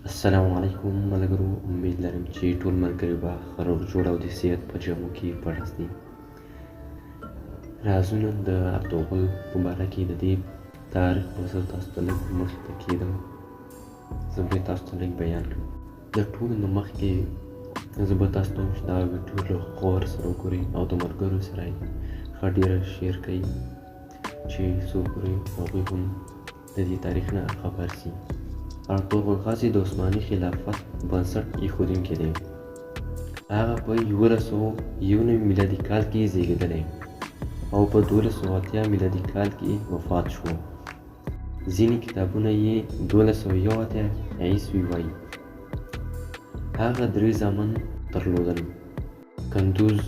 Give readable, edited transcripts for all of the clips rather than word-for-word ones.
السلام علیکم ملګرو، امید لرم چې ټول ملګري به ښه روغ جوړ او د صحت په جامو کې پړس دي. راځو نن د ارطغرل په باره کې د دې تاریخ به زه تاسو ته لږ مخکې کېدم، زه به تاسو ته لږ بیان کړم. د ټولو نه مخکې زه به تاسو ته وایم چې دا ویډیو له خور سره وګورئ او د ملګرو سره یې ښه ډېره شیر کړئ چې څوک ورې هغوی هم د دې تاریخ نه خبر شي. ارطغرل غازي د عثماني خلافت بنسټ ایښودونکی دی. هغه په 1191 میلادي کال کې زیږېدلی او په 1280 میلادي کال کې وفات شو. ځینې کتابونه یې 1281 عیسوي وایي. هغه 3 زامن درلودل: کندوز،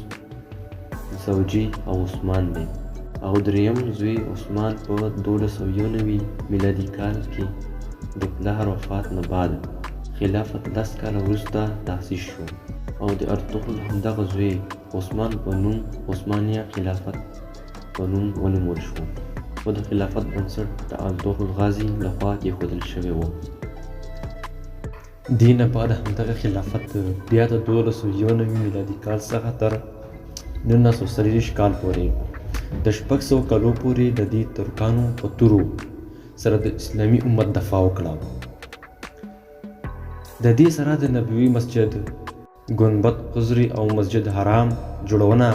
زوجي او عثمان دی، او دریم زوی عثمان په 1291 میلادي کال کې د پلار وفات نه بعد خلافت 10 کاله وروسته تأسیس شو او د ارطغرل همدغه زوی عثمان په نوم عثمانیه خلافت په نوم ونومول شو، خو د خلافت بنسټ د ارطغرل غازي لخوا کېښودل شوی و. دې نه بعد همدغه خلافت بیا د 1291 میلادي کال څخه تر 1940 کال پورې د 600 کالو پورې د دې ترکانو په تورو سره د اسلامي امت دفاع وکړه. د دې سره د نبوي مسجد، ګنبد خضري او مسجد حرام جوړونه،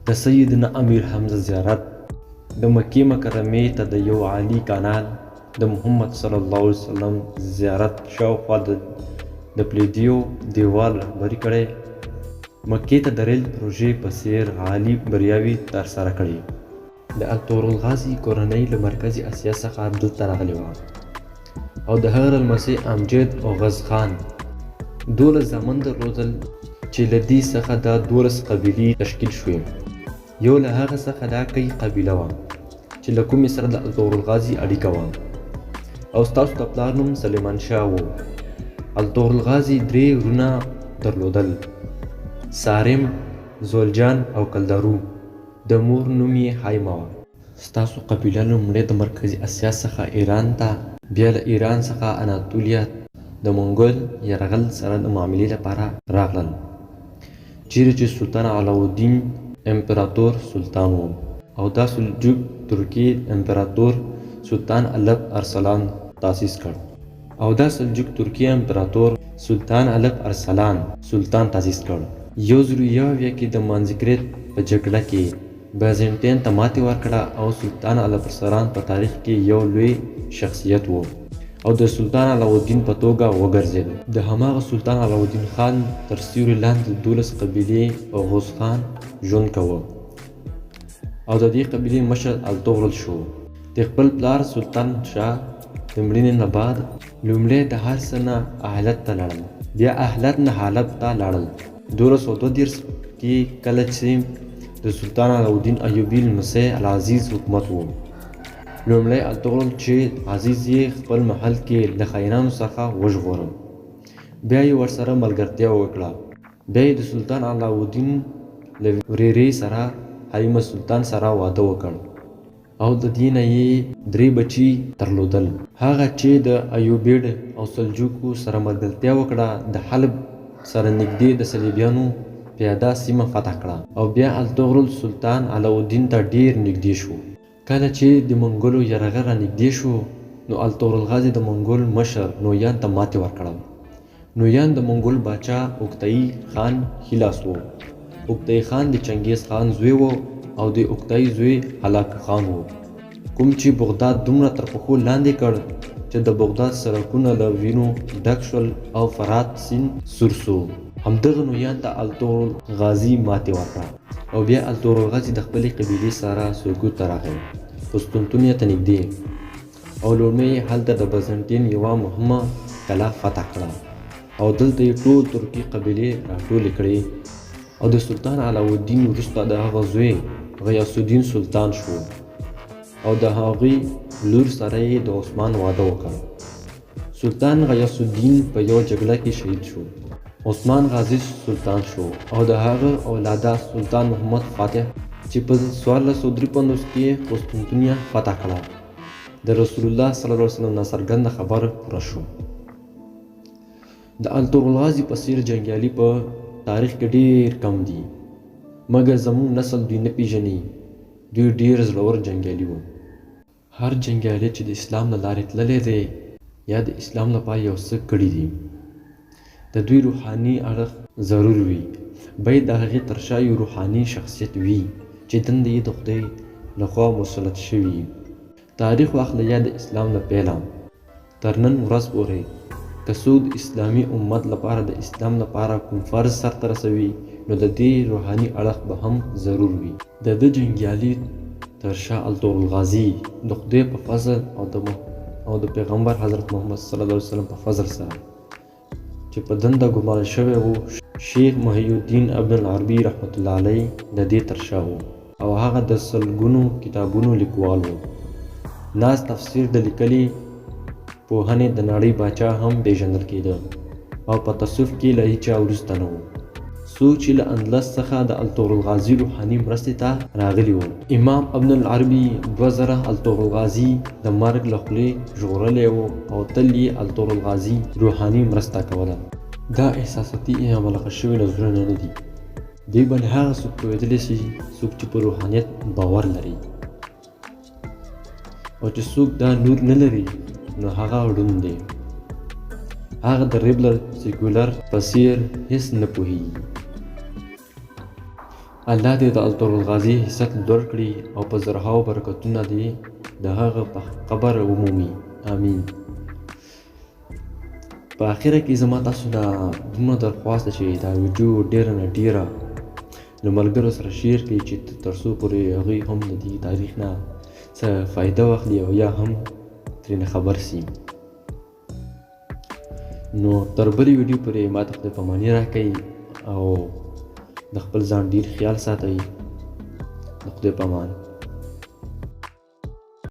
د سیدنا امیر حمزه زیارت، د مکې مکرمې ته د یو عالی کانال، د محمد صلی الله علیه وسلم زیارت شاوخوا د پلیدیو دیوال رهبري کړی، مکې ته د ریل پروژې په څیر عالي بریاوې ترسره کړې. د ارطغرل غازي کورنۍ له مرکزي اسیا څخه دلته راغلې وه او د هغه لمسی امجد او غز خان 12 زامن درلودل چې له دې څخه دا 12 قبیلې تشکیل شوې. یو له هغه څخه دا کی قبیله وه چې له کومې سره د ارطغرل غازي اړیکه وه او ستاسو د پلار نوم سلیمان شاه و. ارطغرل غازي 3 وروڼه درلودل: سارم، زولجان او کلدارو. د مور نوم یې حایمه وه. ستاسو قبیله لومړی د مرکزي اسیا څخه ایران ته، بیا له ایران څخه اناتولیا د منګول یرغل سره د معاملې لپاره راغلل، چیرې چې سلطان علاءالدین امپراتور سلطان و او دا سلجوق ترکي امپراتور سلطان الپ ارسلان تاسیس کړ. یو زر یو کې د مانزګریت په جګړه کې بازنټین ته ماتې ورکړه او سلطان الپ ارسلان په تاریخ کې یو لوی شخصیت و او د سلطان علاءالدین په توګه وګرځېد. د هماغه سلطان علاءالدین خان تر سیوري لاندې 12 قبیلې غوز خان ژوند کوه او د دې قبیلې مشر ارطغرل شو. د خپل پلار سلطان شاه د مړینې نه بعد لومړی د هر څه نه اهلت ته لاړل، بیا اهلت نه حلب ته لاړل. 1232 کې کله چې د سلطان علاءالدین ایوبي لمسی العزیز حکومت و، لومړی ارطغرل چې عزیز یې خپل محل کې له خاینانو څخه وژغوره، بیا یې ورسره ملګرتیا وکړه. بیا یې د سلطان علاءالدین له ورېرې سره حلیمه سلطان سره واده وکړ او د دې نه یې 3 بچي درلودل. هغه چې د ایوبیډ او سلجوقو سره ملګرتیا وکړه د حلب سره نږدې د صلیبیانو پیاده سیمه فتح کړه او بیا ارطغرل سلطان علاءالدین ته ډیر نږدې شو. کله چې د منګولو یرغل را نږدې شو نو ارطغرل غازي د منګول مشر نویان ته ماتې ورکړه. نویان د منګول باچا اوکتای خان خلاص و. اوکتای خان د چنګیز خان زوی و او د اوکتای زوی هلاکو خان و، کوم چې بغداد دومره تر پښو لاندې کړ چې د بغداد سړکونه له وینو ډک شول او فرات سیند سور سو. همدغه نویان ته ارطغرل غازي ماتې ورکړه او بیا ارطغرل غازي د خپلې قبیلې سره سوګوت ته راغی، قسطنطنیه ته نږدې، او لومړی یې هلته د بازنټین یوه مهمه کلا فتح کړه او دلته یې ټول ترکي قبیلې راټولې کړې او د سلطان علاءالدین وروسته د هغه زوی غیاث الدین سلطان شو او د هغې لور سره یې د عثمان واده وکړ. سلطان غیاث الدین په یو جګړه کې شهید شو. عثمان غازي سلطان شو او د هغه اولاده سلطان محمد فاتح چې په 1453 کې قسطنطنیه فتح کړه د رسول الله صلی الله علیه وسلم نه څرګنده خبر پوره شو. د الطور الغازي په څېر جنګیالي په تاریخ کې ډېر کم دي، مګر زموږ نسل دوی نه پیژني. دوی ډېر زړور جنګیالي وو. هر جنګیالی چې د اسلام له لارې تللی دی یا د اسلام لپاره یو څه کړي دي، د دوی روحاني اړخ ضرور وي. باید د هغې تر شا یو روحاني شخصیت وي چې دنده یې د خدای لخوا مسلط شوي. تاریخ واخله یا د اسلام له پیله تر نن ورځ پورې که څوک د اسلامي امت لپاره د اسلام لپاره کوم فرض سرته رسوي، نو د دې روحاني اړخ به هم ضرور وي. د ده جنګیالي تر شا الطور الغازي د خدای په فضل او د پیغمبر حضرت محمد صلی الله علیه وسلم په فضل سره چې په دنده ګمارل شوی وو، شیخ محی الدین ابن العربي رحمت الله علیه د دې تر شا وو او هغه د سلګونو کتابونو لیکوال وو. ناز تفسیر د لیکلي پوهنې د نړۍ باچا هم پیژندل کېده او په تصوف کې له هیچا وروسته نه وو. څوک چې له اندلس څخه د الطور الغازي روحاني مرستې ته راغلي وو. امام ابن العربي 2000 الطور الغازي د مرګ له خولې ژغورلی وو او تل یې الطور الغازي روحاني مرسته کوله. دا احساساتي یا ملغه شوي نظرونه نه دي. دوی باندې هغه څوک پوهېدلی شي څوک چې په روحانیت باور لري، او چې څوک دا نور نه لري نو هغه ړوند دی. هغه د ریبلر سیکولر په څېر هېڅ نه پوهېږي. الله دې د الطور الغازي عزت لوړ کړي او په زرهاو برکتونه دې د هغه په قبر ومومي. آمین. په اخره کې زما تاسو ته دومره درخواست ده چې دا ویډیو ډېره نه ډېره له ملګرو سره شیر کړي چې تر څو پورې هغوی هم د دې تاریخ نه څه فایده واخلي او یا هم ترېنه خبر سي. نو تر بلې ویډیو پورې ما ته خدای پاماني راکوئ او د خپل ځان ډېر خیال ساتئ. د خدای پامان.